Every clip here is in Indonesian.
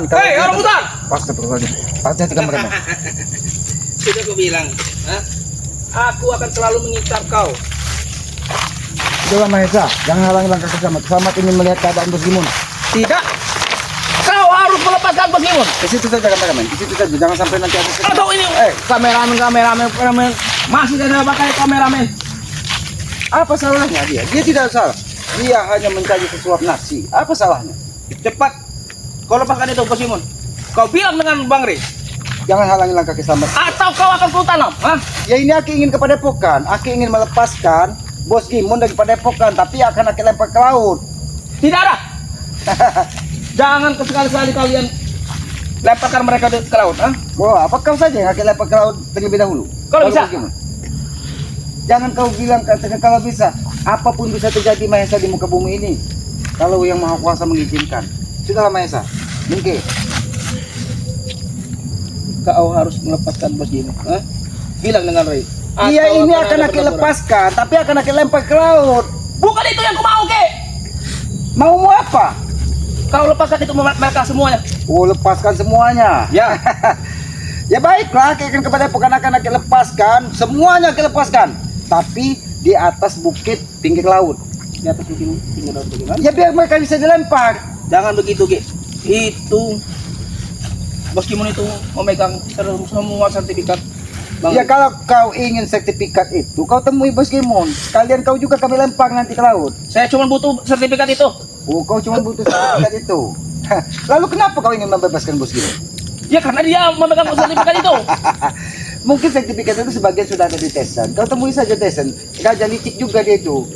Hei, orang hutan! Pasti terus aja. Hati-hati kamu kamu. Sudah aku bilang, Hah? Aku akan selalu mengincar kau. Jangan Mahesa, jangan halangi langkah Kesamat. Kesamat ingin melihat keadaan Bos Gimun. Tidak. Kau harus melepaskan Bos Gimun. Di situ saja kameramen, di situ saja. Jangan sampai nanti ada. Atau ini, kameramen. Masih ada pakai kameramen. Apa salahnya dia? Dia tidak salah. Dia hanya mencari sesuap nafsi. Apa salahnya? Cepat. Kau lepaskan itu Bos Gimun. Kau bilang dengan Bang Riz. Jangan halangi langkah Kesamat. Atau kau akan kutanam. Hah? Ya ini aku ingin kepada Padepokan. Aku ingin melepaskan Bos Gimun dari Padepokan, tapi akan aku lempar ke laut. Tidak ada. Jangan sekali-kali kalian lemparkan mereka ke laut. Hah? Wah, apa kau saja yang akan lempar ke laut terlebih dahulu? Kalau bisa. Bos Gimun. Jangan kau bilang katakan kalau bisa. Apapun bisa terjadi Mahesa di muka bumi ini. Kalau yang Maha Kuasa mengizinkan. Sudahlah Mahesa. Mungkin. Kau harus melepaskan Bos Gimun. Hah? Bilang dengan Ray. Iya ini akan aku lepaskan, tapi akan aku lempar ke laut. Bukan itu yang ku mau, Ke. Mau apa? Kau lepaskan itu mereka semuanya. Oh, lepaskan semuanya. Ya. Ya baiklah, aku akan kepada Padepokan akan aku lepaskan, semuanya aku lepaskan. Tapi di atas bukit pinggir laut. Di atas pinggir laut bagaimana? Ya biar mereka bisa dilempar. Jangan begitu, Ge. Itu Bos Gimun itu memegang semua sertifikat. Bang. Ya kalau kau ingin sertifikat itu, kau temui Bos Gimun. Sekalian kau juga kami lempar nanti ke laut. Saya cuma butuh sertifikat itu. Oh, kau cuma butuh sertifikat itu. Lalu kenapa kau ingin membebaskan Bos Gimun? Ya karena dia memegang sertifikat itu. Mungkin sertifikat itu sebagian sudah ada di Tesan. Kau temui saja Tesan. Raja licik juga dia itu.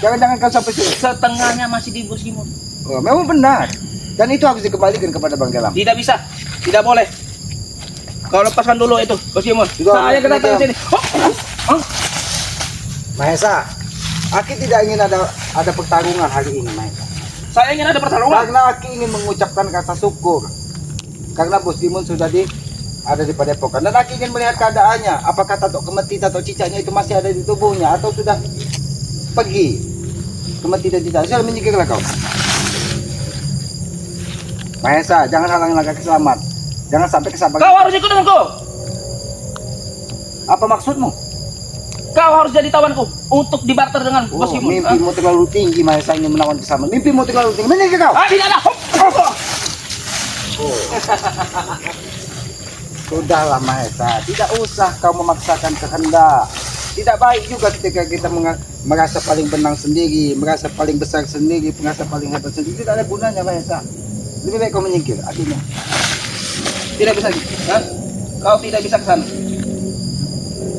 Jangan-jangan kau sampai Setengahnya masih di Bos Gimun. Oh, memang benar. Dan itu harus dikembalikan kepada Bang Galam. Tidak bisa. Tidak boleh. Kau lepaskan dulu itu Bos Gimun. Saya kedatangan sini. Oh. Mahesa, aku tidak ingin ada pertarungan hari ini, Mahesa. Saya ingin ada pertarungan. Karena aku ingin mengucapkan kata syukur. Karena Bos Gimun sudah ada di Padepokan. Dan aku ingin melihat keadaannya. Apakah tato kemeti, tato cicaknya itu masih ada di tubuhnya atau sudah pergi kemeti dan cicak. Sudah menyingkirlah kau. Mahesa, jangan halangi langkah Kesamat. Jangan sampai Kesamat. Kau harus ikut denganku. Apa maksudmu? Kau harus jadi tawanku untuk dibarter dengan Bos Gimun. Mimpimu terlalu tinggi, Mahesa ingin menawan Kesamat. Mimpimu terlalu tinggi. Menyingkir kau. Tidak ada. Sudahlah Mahesa, tidak usah kau memaksakan kehendak. Tidak baik juga ketika kita merasa paling benang sendiri, merasa paling besar sendiri, merasa paling hebat sendiri. Tidak ada gunanya Mahesa. Lebih baik kau menyingkir, artinya. Tidak bisa. Hah? Kau tidak bisa ke sana.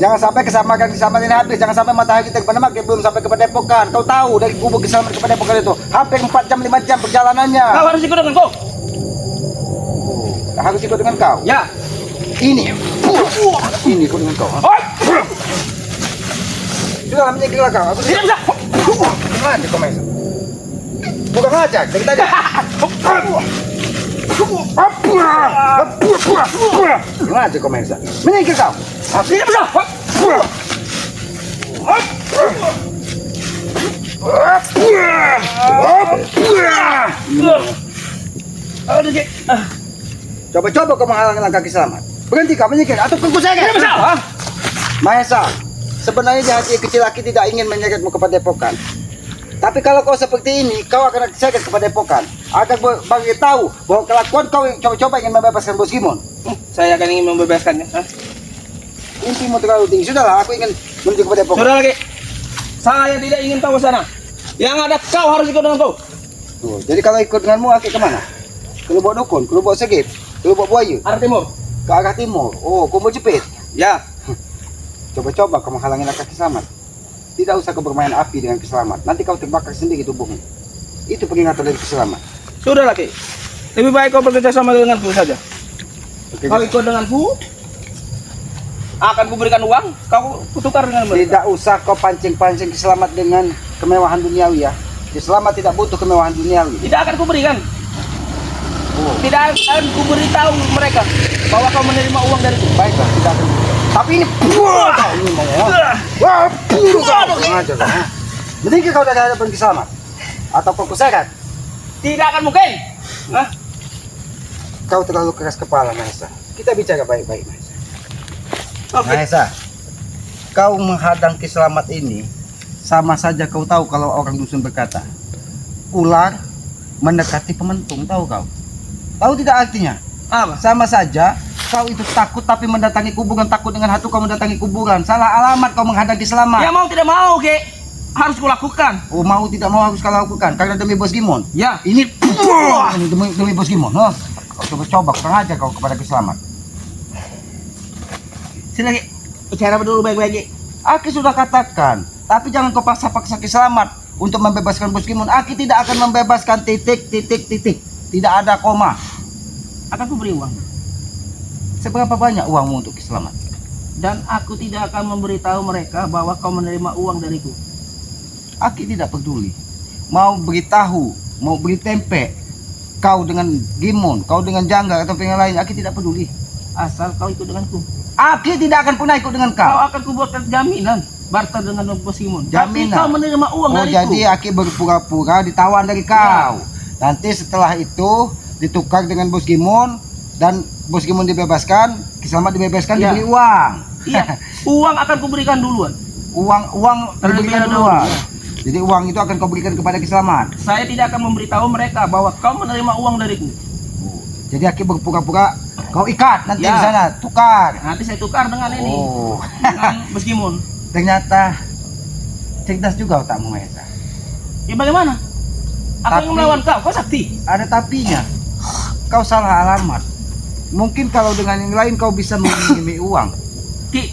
Jangan sampai kesamaan ini habis. Jangan sampai matahari kita kepada mak belum sampai ke Padepokan. Kau tahu dari kubur Kesamat ke Padepokan itu hampir 4 jam 5 jam perjalanannya. Kau harus ikut denganku. Harus ikut dengan kau. Ya. Ini ikut dengan kau. Sudah menyingkirlah kau. Aku Tidak bisa. Gimana kau Mahesa? Bukan ngajak, dari tadi. Gimana kau Mahesa? Menyingkir kau. Tidak bisa. Aduh, Ge. Coba-coba kau menghalangi langkah Kesamat. Berhenti kau menyingkir atau tunggu saya. Tidak bisa. Mahesa, sebenarnya di hati kecil laki tidak ingin menyeretmu ke Padepokan. Tapi kalau kau seperti ini, kau akan diseret ke Padepokan. Akan bagi tahu bahwa kelakuan kau yang coba-coba ingin membebaskan Bos Gimun. Saya akan ingin membebaskannya. Mimpimu terlalu tinggi. Sudahlah, aku ingin menuju ke Padepokan. Sudah lagi. Saya tidak ingin tahu sana. Yang ada kau harus ikut denganku. Tuh, jadi kalau ikut denganmu, aku kemana? Ke Lubuk Dukun, ke Lubuk Segip, ke Lubuk Buaya, Arah timur. ke arah timur. Oh, Kumpul Jepit. Ya. Coba-coba kau menghalangi langkah Kesamat. Tidak usah kau bermain api dengan Kesamat. Nanti kau terbakar sendiri tubuhmu. Itu peringatan dari Kesamat. Sudah lagi. Lebih baik kau bekerja sama denganku saja. Oke, Kau ikut denganku, akan kuberikan uang, kau kutukar dengan mereka. tidak usah kau pancing-pancing Kesamat dengan kemewahan duniawi ya. Kesamat tidak butuh kemewahan duniawi. Tidak akan kuberikan. Tidak akan kuberitahu mereka bahwa kau menerima uang dariku. Baiklah, tidak akan. Tapi ini ini mau ya. Wah, aja kau. Mending kau dari hadapan Ki. Slamet atau kau kuseret. Tidak akan mungkin. Hah? kau terlalu keras kepala, Mahesa. Kita bicara baik-baik, Mahesa. Oke. Mahesa, kau menghadang Kiselamat ini sama saja kau tahu kalau orang dusun berkata, ular mendekati pementung, tahu kau? Tahu tidak artinya? Apa? Sama saja kau itu takut tapi mendatangi kuburan, takut dengan hantu kau mendatangi kuburan. Salah alamat kau menghadang Kiselamat. Ya mau tidak mau, Ki. Harus kulakukan. Oh, mau tidak mau harus kau lakukan karena demi Bos Gimon. Ya. Ini demi Bos Gimon. Oh, kau coba kurang aja kau kepada Kiselamat. Sini, Ki. Bicara dulu baik-baik, Ki. Aki sudah katakan, tapi jangan kau paksa-paksa Kiselamat untuk membebaskan Bos Gimon. Aki tidak akan membebaskan titik. Tidak ada koma. Akan kuberi uang. Seberapa banyak uangmu untuk Kiselamat? Dan aku tidak akan memberitahu mereka bahwa kau menerima uang dariku. Aki tidak peduli. Mau beritahu, mau beri tempe, kau dengan Gimon, kau dengan Jangga atau yang lain, Aki tidak peduli. Asal kau ikut denganku. Aki tidak akan pernah ikut dengan Kau kau. akan kubuatkan jaminan barter dengan Bos Gimon. Jaminan. Tapi kau menerima uang Oh, dariku. jadi Aki berpura-pura ditawan dari kau. Nanti setelah itu ditukar dengan Bos Gimon dan Bos Gimon dibebaskan, Kiselamat dibebaskan, Ya. diberi uang. Iya. Uang akan kuberikan duluan. Uang Terlebih diberikan dahulu. duluan. Jadi uang itu akan kau berikan kepada Kiselamat. Saya tidak akan memberitahu mereka bahwa kau menerima uang dariku. Jadi Aki berpura-pura kau ikat nanti Ya. di sana, tukar. Nanti saya tukar dengan ini. Oh, Dengan Bos Gimon. ternyata cerdas juga otakmu, Mahesa. Ya bagaimana? Aku Tapi- yang melawan kau. Kau sakti. Ada tapinya. Kau salah alamat. Mungkin kalau dengan yang lain kau bisa mengirim uang. Ki,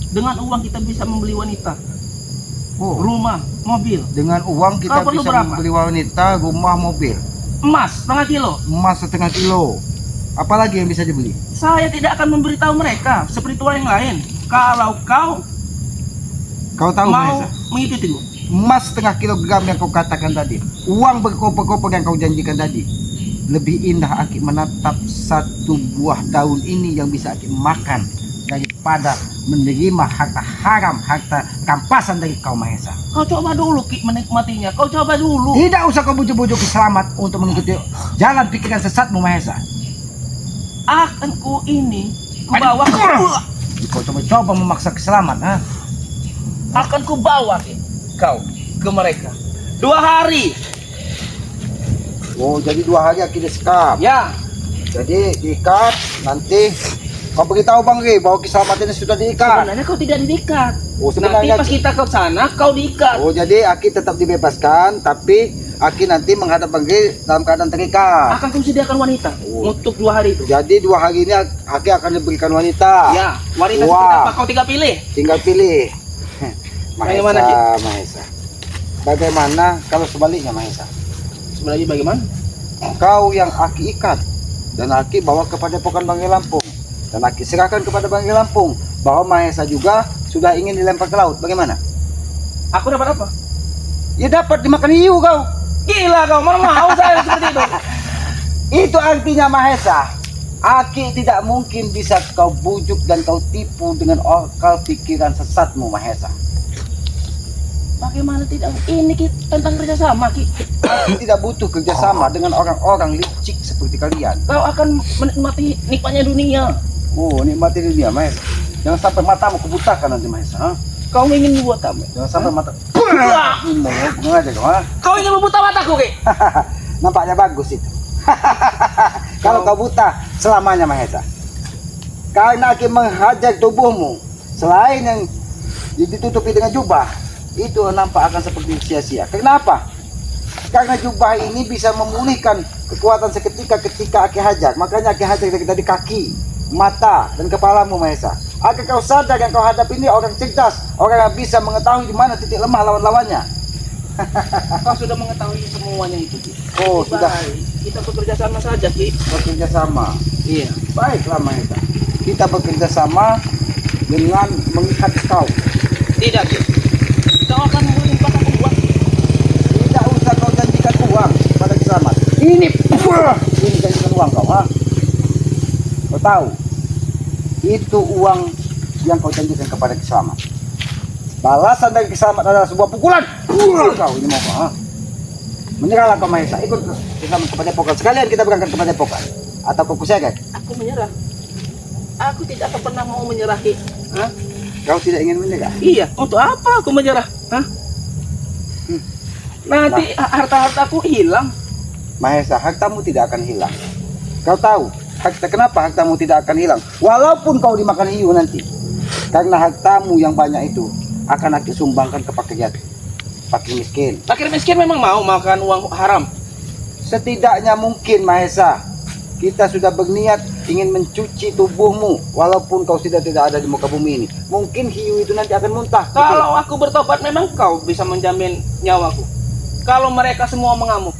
dengan uang kita bisa membeli wanita, Oh, rumah, mobil, dengan uang kita Kau perlu bisa berapa? membeli wanita, rumah, mobil, emas setengah kilo. emas 1,5 kilo. Apalagi yang bisa dibeli? Saya tidak akan memberitahu mereka seperti tua yang lain. Kalau kau Kau tahu, mau Mahesa? mengikutiku. Emas 1/2 kilogram yang kau katakan tadi, uang berkoper-koper yang kau janjikan tadi, lebih indah Aki menatap satu buah daun ini yang bisa Aki makan daripada menerima harta haram, harta rampasan dari kau, Mahesa. Kau coba dulu Ki menikmatinya. Kau coba dulu. Tidak usah kau bujuk-bujuk Kiselamat untuk mengikuti jalan pikiran sesatmu, Mahesa. Akan ku ini ku bawa Kau coba memaksa Kiselamat, ha? akan ku bawa Ki, kau ke mereka 2 hari. Oh, jadi 2 hari Aki disekap. Ya, Jadi diikat, nanti kau beritahu Bang Ri bahwa Kiselamat ini sudah diikat. sebenarnya kau tidak diikat. Oh, Nanti sebenarnya pas kita ke sana kau diikat. Oh, jadi Aki tetap dibebaskan, tapi Aki nanti menghadap Bang Ri dalam keadaan terikat. Akan ku sediakan wanita Oh. untuk 2 hari itu. Jadi 2 hari ini Aki akan diberikan wanita. Ya, wanita Wah. seperti apa kau tinggal pilih. Tinggal pilih. Bagaimana, Ki? Mahesa. Bagaimana kalau sebaliknya, Mahesa? Sebenarnya bagaimana? Kau yang Aki ikat dan Aki bawa kepada Padepokan Banggai Lampung. Dan Aki serahkan kepada Banggai Lampung bahwa Mahesa juga sudah ingin dilempar ke laut. Bagaimana? Aku dapat apa? Ya dapat dimakan hiu kau. Gila kau, mana mau saya seperti itu. Itu artinya, Mahesa, Aki tidak mungkin bisa kau bujuk dan kau tipu dengan akal pikiran sesatmu, Mahesa. Bagaimana tidak? Ini Ki tentang kerjasama Ki. Aki tidak butuh kerjasama dengan orang-orang licik seperti kalian. Kau akan menikmati nikmatnya dunia. Oh, nikmati dunia, Mahesa. Jangan sampai matamu kubutakan nanti, Mahesa. Ha? Kau ingin membuat kami. Jangan sampai mata. Wah! Mau aja kau, ha? Kau ingin membuta mataku Ki. Nampaknya bagus itu. Kalau kau buta selamanya, Mahesa. Karena Aki menghajar tubuhmu, selain yang ditutupi dengan jubah, itu nampak akan seperti sia-sia. Kenapa? Karena jubah ini bisa memulihkan kekuatan seketika ketika Aki hajar. Makanya Aki hajar dari kaki, mata, dan kepalamu, Mahesa. Agar kau sadar yang kau hadapi ini orang cerdas, orang yang bisa mengetahui di mana titik lemah lawan-lawannya. Kau sudah mengetahui semuanya itu Ki. Oh, Baik. sudah. Kita bekerja sama saja Ki. Bekerja sama. Iya. Baiklah, Mahesa. Kita bekerja sama dengan mengikat kau. Tidak Ki. Kau akan melimpahkan uang. Tidak usah kau janjikan uang pada Kiselamat. Ini janjikan uang kau, ha? Kau tahu? Itu uang yang kau janjikan kepada Kiselamat. Balasan dari Kiselamat adalah sebuah pukulan. Kau ini mau kau, ha? Menyerahlah kau, Mahesa. Ikut Kiselamat ke Padepokan. Sekalian kita berangkat ke Padepokan. Atau kau kusegek? Aku menyerah. Aku tidak akan pernah mau menyerah, Ki. Hah? Kau tidak ingin menyerah? Iya, untuk apa aku menyerah? Hah? Nanti harta-hartaku hilang. Mahesa, hartamu tidak akan hilang. Kau tahu kenapa hartamu tidak akan hilang? Walaupun kau dimakan hiu nanti, karena hartamu yang banyak itu akan aku sumbangkan ke fakir miskin. Fakir miskin memang mau makan uang haram. Setidaknya mungkin Mahesa, kita sudah berniat ingin mencuci tubuhmu, walaupun kau sudah tidak ada di muka bumi ini. Mungkin hiu itu nanti akan muntah. Kalau aku bertobat, memang kau bisa menjamin nyawaku. Kalau mereka semua mengamuk.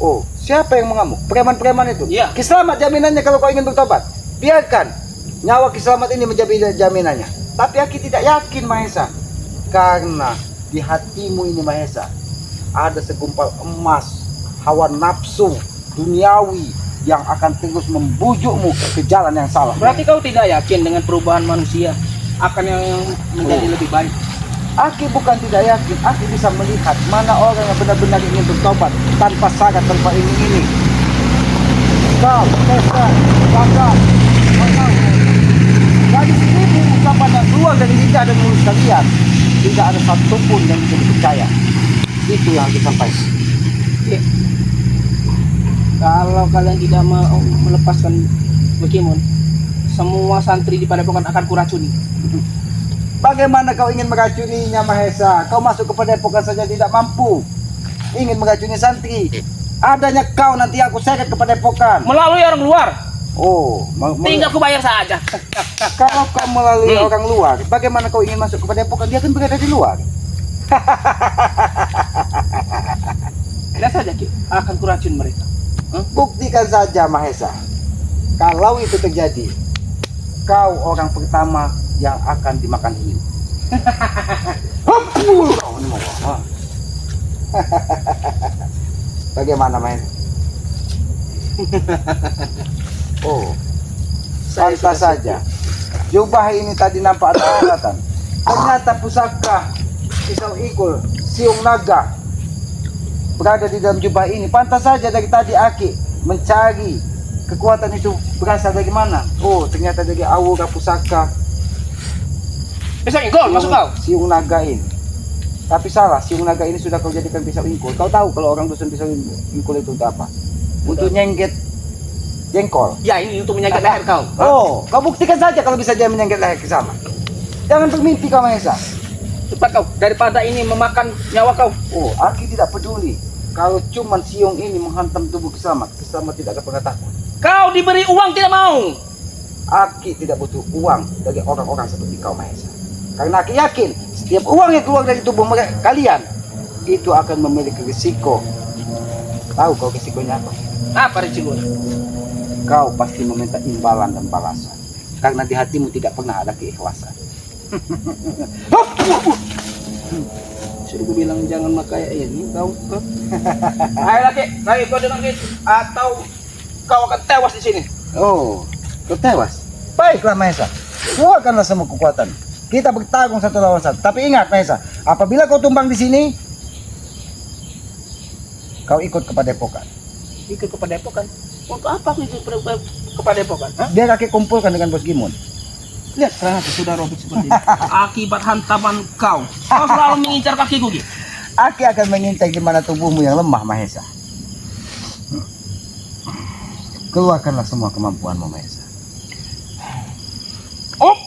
Oh, siapa yang mengamuk? Preman-preman itu? Iya. Kiselamat jaminannya kalau kau ingin bertobat. Biarkan nyawa Kiselamat ini menjadi jaminannya. Tapi aku tidak yakin Mahesa. Karena di hatimu ini Mahesa, ada segumpal emas, hawa nafsu, duniawi yang akan terus membujukmu ke jalan yang salah. Berarti kau tidak yakin dengan perubahan manusia akan yang menjadi lebih baik. Aki bukan tidak yakin, Aki bisa melihat mana orang yang benar-benar ingin bertobat tanpa syarat, tanpa ini. Kau, Tessa, Kakak, dari 1000 ucapan yang keluar dari lidah dan mulut kalian, tidak ada satupun yang bisa dipercaya. Itu yang harus disampaikan. Ya. Kalau kalian tidak mau melepaskan Pokemon, semua santri di Padepokan akan kuracuni. Bagaimana kau ingin meracuninya Mahesa? Kau masuk ke Padepokan saja tidak mampu. Ingin meracuni santri. Adanya kau nanti aku seret ke Padepokan. Melalui orang luar. Oh, Tinggal ku bayar saja. kalau kau melalui orang luar, bagaimana kau ingin masuk ke Padepokan? Dia kan berada di luar. Lihat saja, Ki. Akan kuracun mereka. Buktikan saja Mahesa. Kalau itu terjadi, kau orang pertama yang akan dimakan hiu. Bagaimana Mahesa? Oh, pantas saja. Jubah ini tadi nampak ada kelihatan. Ternyata pusaka pisau ikul siung naga berada di dalam jubah ini. Pantas saja dari tadi Aki mencari kekuatan itu berasal dari mana. Oh, ternyata dari aura pusaka Pisau ingkol, masuk kau. siung naga ini. Tapi salah, siung naga ini sudah kau jadikan pisau ingkul. Kau tahu kalau orang dusun pisau ingkul itu untuk apa? Untuk nyengget jengkol. Ya, ini untuk menyangkut leher kau. Oh, kau buktikan saja kalau bisa dia menyengget leher ke sana. Jangan bermimpi kau Mahesa. Cepat kau, daripada ini memakan nyawa kau. Oh, Aki tidak peduli. Kalau cuman siung ini menghantam tubuh Kiselamat tidak akan pernah takut. Kau diberi uang tidak mau. Aki tidak butuh uang dari orang-orang seperti kau Mahesa. Karena Aki yakin setiap uang yang keluar dari tubuh mereka, kalian itu akan memiliki risiko. Tahu kau risikonya apa? Apa risiko? Kau pasti meminta imbalan dan balasan. Karena di hatimu tidak pernah ada keikhlasan. Sudah gue bilang jangan makai ini kau. Ayo lagi, lagi kau dengar gitu. Atau kau akan tewas di sini. Oh, kau tewas? Baiklah Mahesa, keluarkanlah semua kekuatan. Kita bertarung satu lawan satu. Tapi ingat Mahesa, apabila kau tumbang di sini, kau ikut ke Padepokan. Ikut ke Padepokan. Untuk apa aku ikut ke Padepokan? Biar Aki kumpulkan dengan Bos Gimun. Lihat sekarang aku sudah robek seperti ini. Akibat hantaman kau. Kau selalu mengincar kakiku, Ki. Aki akan mengintai di mana tubuhmu yang lemah Mahesa. Keluarkanlah semua kemampuanmu Mahesa. Oh.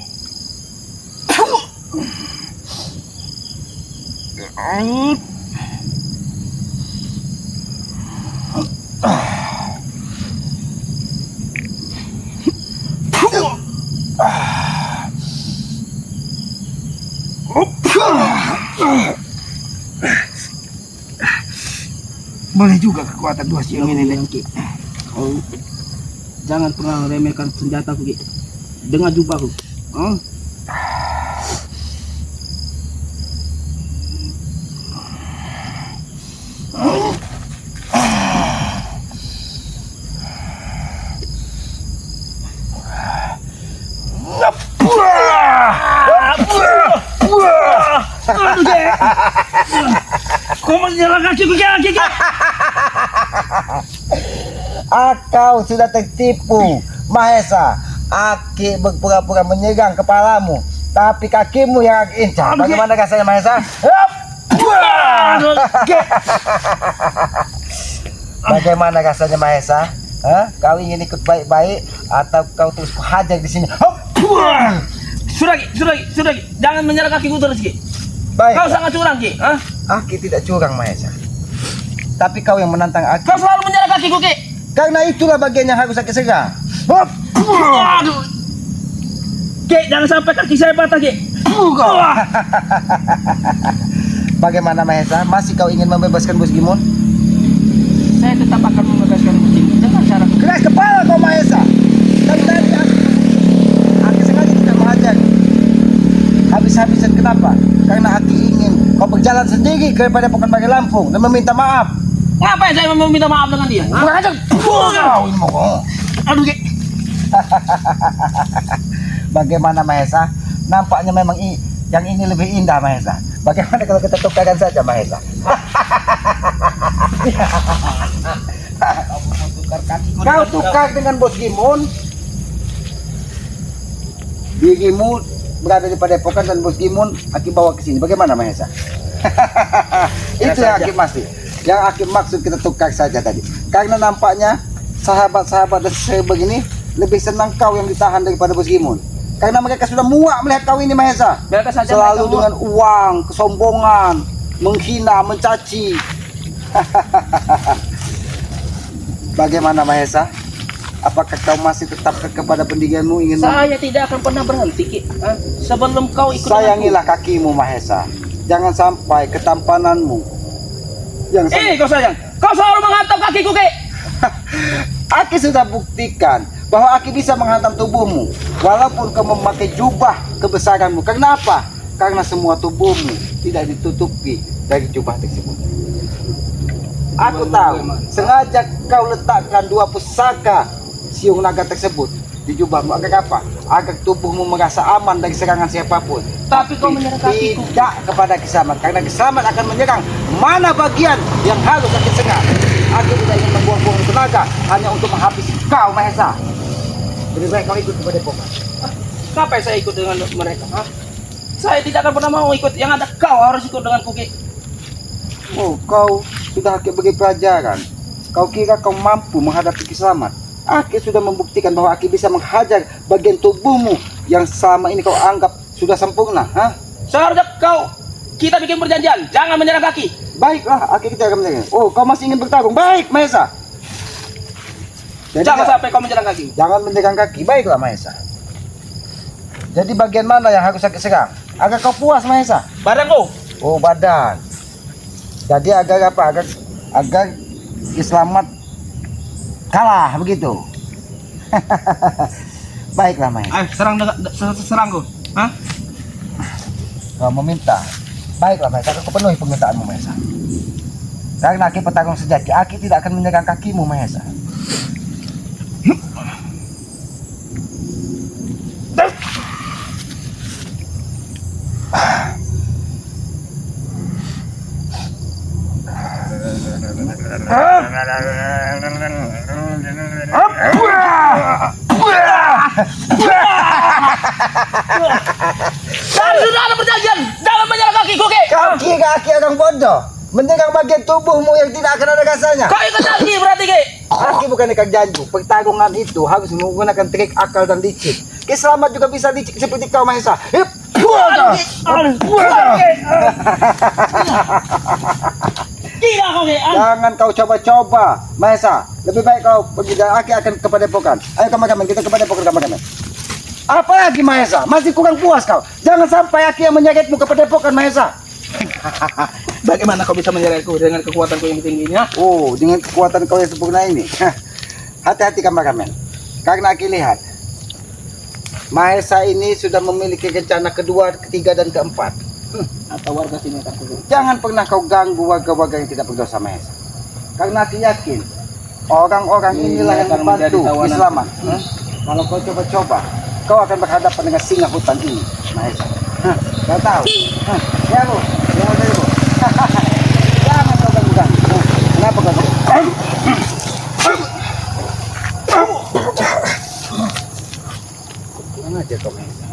Boleh juga kekuatan dua siung ini Ki. Oh, jangan pernah remehkan senjataku, Ki. Dengan jubahku. Oh. Aduh, Ki. Kau masih jalan kakiku, Ki. Kau sudah tertipu, Mahesa. Aki berpura-pura menyerang kepalamu, tapi kakimu yang aku incar. Bagaimana rasanya, Mahesa? Bagaimana rasanya, Mahesa? Kau ingin ikut baik-baik atau kau terus hajar di sini? Sudah Ki. Jangan menyerang kakiku terus, Ki. Baik. Kau sangat curang, Ki. Aki tidak curang, Mahesa. Tapi kau yang menantang Aki. Kau selalu menyerang kakiku, Ki. Karena itulah bagian yang harus Aki serang. Aduh. Ki, jangan sampai kaki saya patah, Ki. Bagaimana, Mahesa? Masih kau ingin membebaskan Bos Gimon? Saya tetap akan membebaskan kucing dengan cara Keras kepala kau, Mahesa. Dari tadi Aki sengaja tidak menghajar. Habis-habisan kenapa? Karena Aki ingin kau berjalan sendiri ke Padepokan Bagi Lampung dan meminta maaf. Ngapain saya meminta maaf dengan dia? Menghajar. Kau ini mau. Aduh, Ki. Bagaimana, Mahesa? Nampaknya memang yang ini lebih indah, Mahesa. Bagaimana kalau kita tukarkan saja, Mahesa? Kau tukar dengan Bos Gimon. Dirimu berada di Padepokan dan Bos Gimon Aki bawa ke sini. Bagaimana, Mahesa? Itu yang Aki maksud. Yang Aki maksud kita tukar saja tadi. Karena nampaknya sahabat-sahabat dan begini lebih senang kau yang ditahan daripada Bos Gimon. Karena mereka sudah muak melihat kau ini, Mahesa. Selalu dengan uang, kesombongan, menghina, mencaci. Bagaimana, Mahesa? Apakah kau masih tetap kepada pendirianmu ingin? Saya tidak akan pernah berhenti, Ki. Sebelum kau ikut Sayangilah kakimu, Mahesa. Jangan sampai ketampananmu yang kau sayang. Kau selalu menghantam kakiku, Ki. Aki sudah buktikan bahwa Aki bisa menghantam tubuhmu walaupun kau memakai jubah kebesaranmu. Kenapa? Karena semua tubuhmu tidak ditutupi dari jubah tersebut. Aku tahu, sengaja kau letakkan dua pusaka siung naga tersebut di jubahmu. Agar apa? Agar tubuhmu merasa aman dari serangan siapapun. Tapi kau menyerang kakiku. Tidak kepada Kisamat, karena Kisamat akan menyerang mana bagian yang harus Aki serang. Aku tidak ingin membuang-buang tenaga hanya untuk menghabisi kau, Mahesa. Lebih baik kau ikut kepada Padepokan. Ngapain saya ikut dengan mereka? Saya tidak akan pernah mau ikut. Yang ada kau harus ikut dengan Ki. Oh, kau sudah Aki bagi pelajaran. Kau kira kau mampu menghadapi Kisamat? Aki sudah membuktikan bahwa Aki bisa menghajar bagian tubuhmu yang selama ini kau anggap sudah sempurna. Seharusnya kita bikin perjanjian, jangan menyerang kaki. Baiklah, Aki kita akan menyerang. Oh, kau masih ingin bertarung? Baik, Mahesa. Jadi Jangan sampai kau menyerang kaki. Jangan menyerang kaki. Baiklah, Mahesa. Jadi bagian mana yang harus Aki serang? Agar kau puas, Mahesa. Badanku. Oh, badan. Jadi agar apa? Agar Kisamat kalah begitu. Baiklah, Mahesa. Ayo serangku. Kau meminta. Baiklah, Mahesa, aku penuhi permintaanmu, Mahesa. Karena Aki petarung sejati, Aki tidak akan menyerang kakimu, Mahesa. Sudah ada perjanjian, jangan menyerang kakiku, Ki. Kau kira Aki orang bodoh menyerang bagian tubuhmu yang tidak akan ada rasanya. Kau ikut lagi berarti, Ki. Aki bukan ikat janji. Pertarungan itu harus menggunakan trik akal dan licik. Kisamat juga bisa licik seperti kau, Mahesa. Gila kau, Ki. Jangan kau coba-coba, Mahesa. Lebih baik kau pergi dan Aki akan ke Padepokan. Ayo kameramen, kita ke Padepokan, kameramen. Apa lagi, Mahesa? Masih kurang puas kau. Jangan sampai Aki yang menyeretmu ke Padepokan, Mahesa. Bagaimana kau bisa menyeretku dengan kekuatanku yang tinggi ini? Oh, dengan kekuatan kau yang sempurna ini. Hati-hati, kameramen. Karena Aki lihat, Mahesa ini sudah memiliki rencana kedua, ketiga, dan keempat. Atau warga sini akan kudu. Jangan pernah kau ganggu warga-warga yang tidak berdosa, Mahesa. Karena Aki yakin orang-orang inilah yang membantu Kisamat. Kalau kau coba-coba, kau akan berhadapan dengan singa hutan ini, Mahesa. Kau tahu? Ya, Bu. Ya, Bu. Jangan kau ganggu. Kenapa kau? Kurang aja kau Mahesa.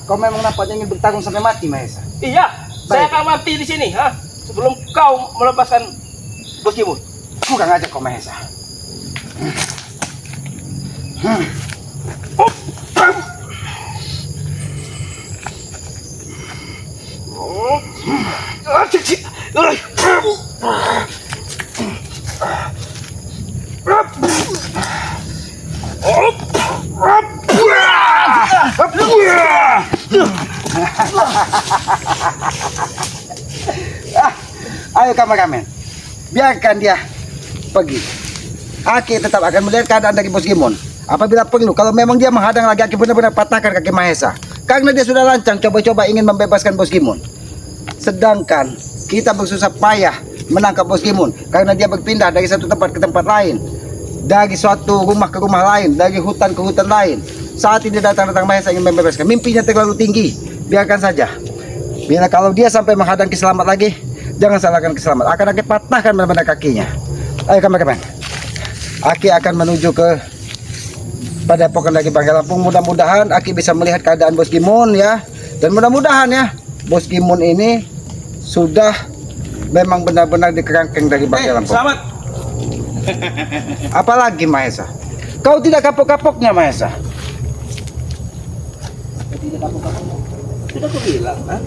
Kau memang nampaknya ingin bertarung sampai mati Mahesa. Iya, saya akan mati di sini, ha? Sebelum kau melepaskan Bos Kimun. Kurang aja kau Mahesa. Ayo kameramen, biarkan dia pergi. Aki tetap akan melihat keadaan dari Bos Gimon. Apabila perlu, kalau memang dia menghadang lagi, Aki benar-benar patahkan kaki Mahesa. Karena dia sudah lancang coba-coba ingin membebaskan Bos Gimon. Sedangkan kita bersusah payah menangkap Bos Gimon karena dia berpindah dari satu tempat ke tempat lain, dari suatu rumah ke rumah lain, dari hutan ke hutan lain. Saat ini datang Mahesa ingin membebaskan. Mimpinya terlalu tinggi. Biarkan saja. Bila kalau dia sampai menghadang Kiselamat lagi, jangan salahkan Kiselamat. Akan Aki patahkan benar-benar kakinya. Ayo kameramen. Aki akan menuju ke Padepokan dari Bangka Lampung. Mudah-mudahan Aki bisa melihat keadaan Bos Gimon ya. Dan mudah-mudahan ya Bos Gimon ini sudah memang benar-benar dikerangkeng dari Bangka Lampung. Selamat. Apalagi Mahesa? Kau tidak kapok-kapoknya Mahesa? Tidak kapok-kapok. Sudah aku bilang, ha?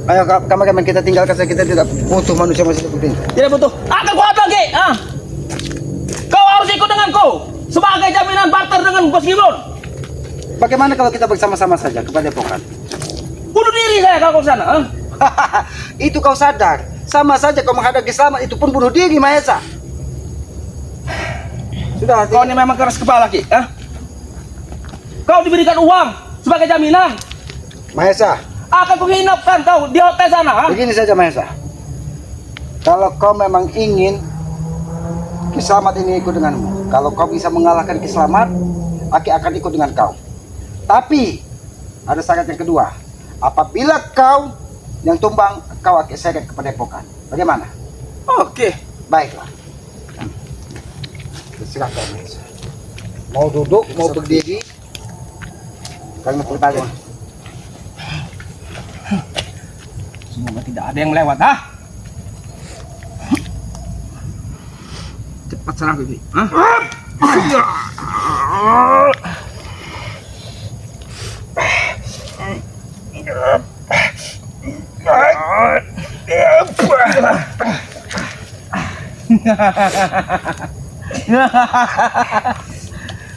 Ayo kameramen kita tinggalkan saja, kita tidak butuh manusia masih seperti ini. Tidak butuh. Akan kuat lagi, ha? Kau harus ikut denganku sebagai jaminan barter dengan Bos Gimon. Bagaimana kalau kita bersama-sama saja ke Padepokan? Bunuh diri saya kalau ke sana, ha? Itu kau sadar? Sama saja kau menghadapi Kiselamat, itu pun bunuh diri Mahesa. Sudah, Kau ini memang keras kepala, Ki, ha? Kau diberikan uang sebagai jaminan. Mahesa, Akan kuhinapkan kau di hotel sana, ha? begini saja Mahesa. Kalau kau memang ingin Kiselamat ini ikut denganmu, kalau kau bisa mengalahkan Kiselamat, Aki akan ikut dengan kau. Tapi ada syarat yang kedua. Apabila kau yang tumbang, kau Aki seret ke Padepokan. Bagaimana? Oke. Baiklah. Silakan Mahesa. Mau duduk, mau berdiri, karena pertanyaan. Semoga tidak ada yang melewat, ha? Cepat serang, Bibi, ha?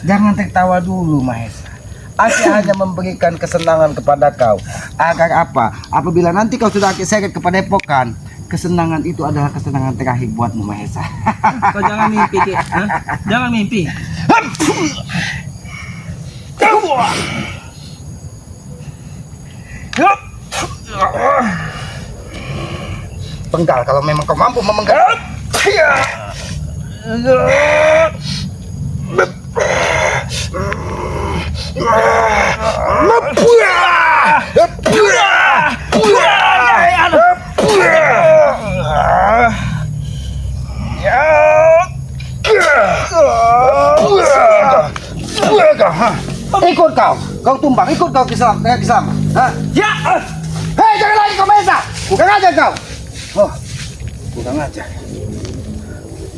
Jangan tertawa dulu Mahesa. Aki hanya memberikan kesenangan kepada kau. Agar apa? Apabila nanti kau sudah Aki seret ke Padepokan, kesenangan itu adalah kesenangan terakhir buatmu Mahesa. Kau jangan mimpi, Ki, ha? Jangan mimpi. Penggal kalau memang kau mampu memenggal. Ikut kau tumbang, ikut kau Kiselamat. Hah? Ya! Hei, jangan lagi kau Mahesa. Kurang ajar kau. Oh, kurang ajar.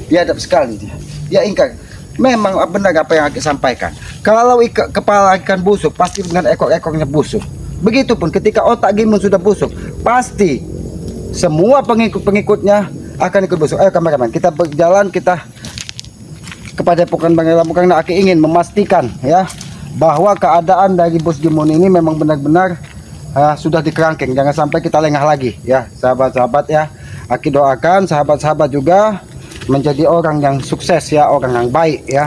Biadab sekali dia. Dia ingkar. Memang benar apa yang Aki sampaikan. Kalau kepala ikan busuk, pasti dengan ekor-ekornya busuk. Begitupun ketika otak Gimon sudah busuk, pasti semua pengikut-pengikutnya akan ikut busuk. Ayo kameramen, kita berjalan, kita kepada Padepokan Bangka Lampung karena Aki ingin memastikan ya bahwa keadaan dari Bos Gimon ini memang benar-benar sudah dikerangkeng. Jangan sampai kita lengah lagi ya, sahabat-sahabat ya. Aki doakan sahabat-sahabat juga menjadi orang yang sukses ya, orang yang baik ya.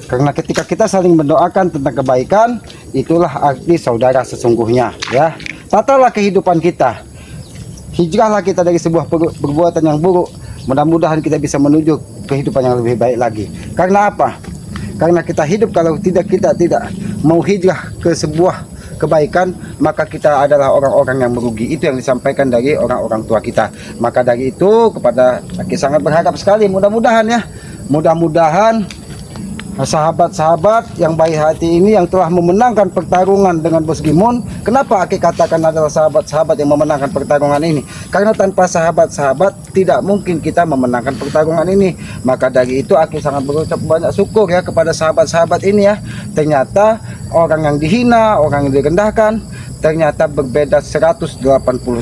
Karena ketika kita saling mendoakan tentang kebaikan, itulah arti saudara sesungguhnya ya. Tatalah kehidupan kita. Hijrahlah kita dari sebuah perbuatan yang buruk. Mudah-mudahan kita bisa menuju kehidupan yang lebih baik lagi. Karena apa? Karena kita hidup, kalau kita tidak mau hijrah ke sebuah kebaikan, maka kita adalah orang-orang yang merugi. Itu yang disampaikan dari orang-orang tua kita. Maka dari itu kepada Aki sangat berharap sekali, mudah-mudahan ya, mudah-mudahan sahabat-sahabat yang baik hati ini yang telah memenangkan pertarungan dengan Bos Gimon. Kenapa Aki katakan adalah sahabat-sahabat yang memenangkan pertarungan ini? Karena tanpa sahabat-sahabat tidak mungkin kita memenangkan pertarungan ini. Maka dari itu Aki sangat berucap banyak syukur ya kepada sahabat-sahabat ini ya. Ternyata orang yang dihina, orang yang direndahkan ternyata berbeda 180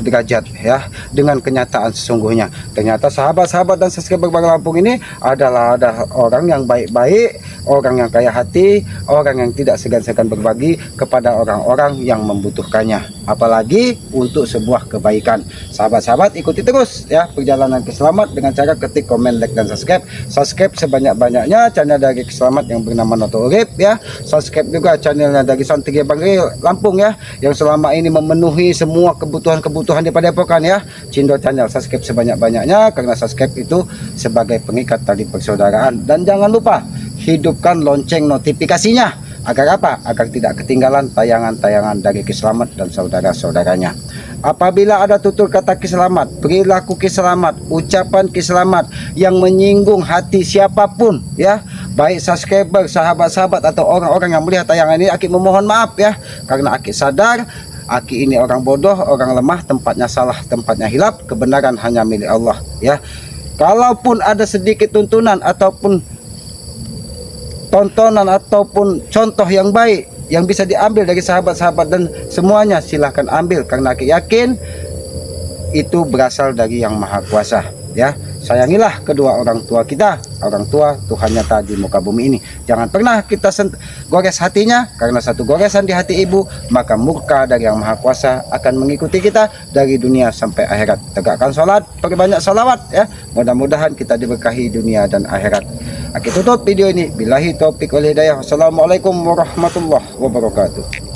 derajat ya dengan kenyataan sesungguhnya. Ternyata sahabat-sahabat dan subscriber Bang Lampung ini ada orang yang baik-baik, orang yang kaya hati, orang yang tidak segan-segan berbagi kepada orang-orang yang membutuhkannya, apalagi untuk sebuah kebaikan. Sahabat-sahabat, ikuti terus ya perjalanan Kiselamat dengan cara ketik komen, like dan subscribe. Subscribe sebanyak-banyaknya channel dari Kiselamat yang bernama Noto Urip ya. Subscribe juga channelnya dari Santri Bang Lampung ya, yang selama ini memenuhi semua kebutuhan di Padepokan ya. Cindo channel, subscribe sebanyak-banyaknya karena subscribe itu sebagai pengikat tali persaudaraan. Dan jangan lupa hidupkan lonceng notifikasinya agar apa? Agar tidak ketinggalan tayangan-tayangan dari Kiselamat dan saudara-saudaranya. Apabila ada tutur kata Kiselamat, perilaku Kiselamat, ucapan Kiselamat yang menyinggung hati siapapun ya, baik subscriber, sahabat-sahabat atau orang-orang yang melihat tayangan ini, Aki memohon maaf ya, karena Aki sadar Aki ini orang bodoh, orang lemah, tempatnya salah, tempatnya hilap, kebenaran hanya milik Allah ya. Kalaupun ada sedikit tuntunan ataupun tontonan ataupun contoh yang baik yang bisa diambil dari sahabat-sahabat dan semuanya, silahkan ambil karena Aki yakin itu berasal dari Yang Maha Kuasa ya. Sayangilah kedua orang tua kita, orang tua Tuhan nyata di muka bumi ini. Jangan pernah kita gores hatinya, karena satu goresan di hati ibu maka murka dari Yang Maha Kuasa akan mengikuti kita dari dunia sampai akhirat. Tegakkan sholat, perbanyak salawat ya, mudah-mudahan kita diberkahi dunia dan akhirat. Aki tutup video ini, billahi taufik wal hidayah. Wassalamualaikum warahmatullahi wabarakatuh.